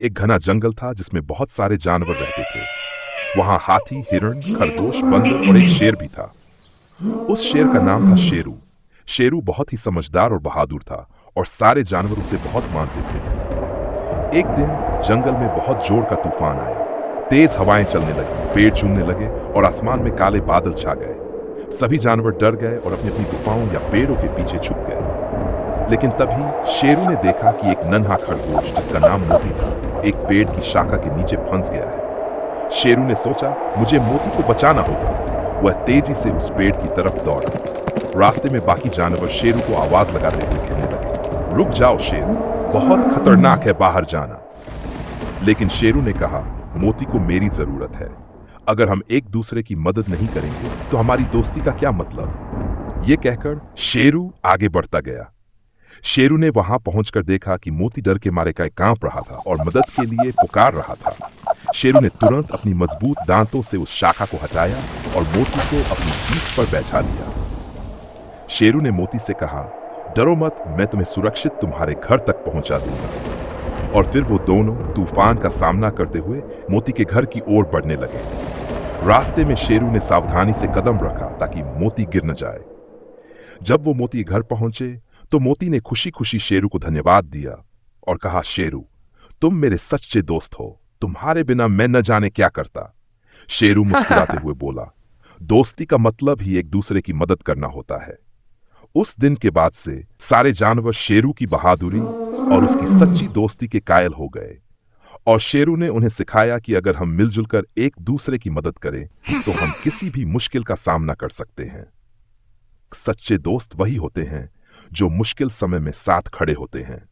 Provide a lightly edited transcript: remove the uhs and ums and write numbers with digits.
एक घना जंगल था जिसमें बहुत सारे जानवर रहते थे। वहां हाथी, हिरण, खरगोश, बंदर और एक शेर भी था। उस शेर का नाम था शेरू। शेरू बहुत ही समझदार और बहादुर था और सारे जानवर उसे बहुत मानते थे। एक दिन जंगल में बहुत जोर का तूफान आया। तेज हवाएं चलने लगी, पेड़ झूमने लगे और आसमान में काले बादल छा गए। सभी जानवर डर गए और अपनी अपनी गुफाओं या पेड़ों के पीछे छुप गए। लेकिन तभी शेरू ने देखा कि एक नन्हा खरगोश जिसका नाम मोती था, एक पेड़ की शाखा के नीचे फंस गया है। शेरू ने सोचा, मुझे मोती को बचाना होगा। वह तेजी से उस पेड़ की तरफ दौड़ा। रास्ते में बाकी जानवर शेरू को आवाज लगाते हुए कहने लगे, रुक जाओ शेरू, बहुत खतरनाक है बाहर जाना। लेकिन शेरू ने कहा, मोती को मेरी जरूरत है। अगर हम एक दूसरे की मदद नहीं करेंगे तो हमारी दोस्ती का क्या मतलब। यह कहकर शेरू आगे बढ़ता गया। शेरू ने वहां पहुंचकर देखा कि मोती डर के मारे कांप रहा था और मदद के लिए पुकार रहा था। शेरू ने तुरंत अपनी मजबूत दांतों से उस शाखा को हटाया और मोती को अपनी पीठ पर बैठा लिया। शेरू ने मोती से कहा, डरो मत, मैं तुम्हें सुरक्षित तुम्हारे घर तक पहुंचा दूंगा। और फिर वो दोनों तूफान का सामना करते हुए मोती के घर की ओर बढ़ने लगे। रास्ते में शेरू ने सावधानी से कदम रखा ताकि मोती गिर न जाए। जब वो मोती घर पहुंचे तो मोती ने खुशी खुशी शेरू को धन्यवाद दिया और कहा, शेरू, तुम मेरे सच्चे दोस्त हो, तुम्हारे बिना मैं न जाने क्या करता। शेरू मुस्कुराते हुए बोला, दोस्ती का मतलब ही एक दूसरे की मदद करना होता है। उस दिन के बाद से सारे जानवर शेरू की बहादुरी और उसकी सच्ची दोस्ती के कायल हो गए। और शेरू ने उन्हें सिखाया कि अगर हम मिलजुल कर एक दूसरे की मदद करें तो हम किसी भी मुश्किल का सामना कर सकते हैं। सच्चे दोस्त वही होते हैं जो मुश्किल समय में साथ खड़े होते हैं।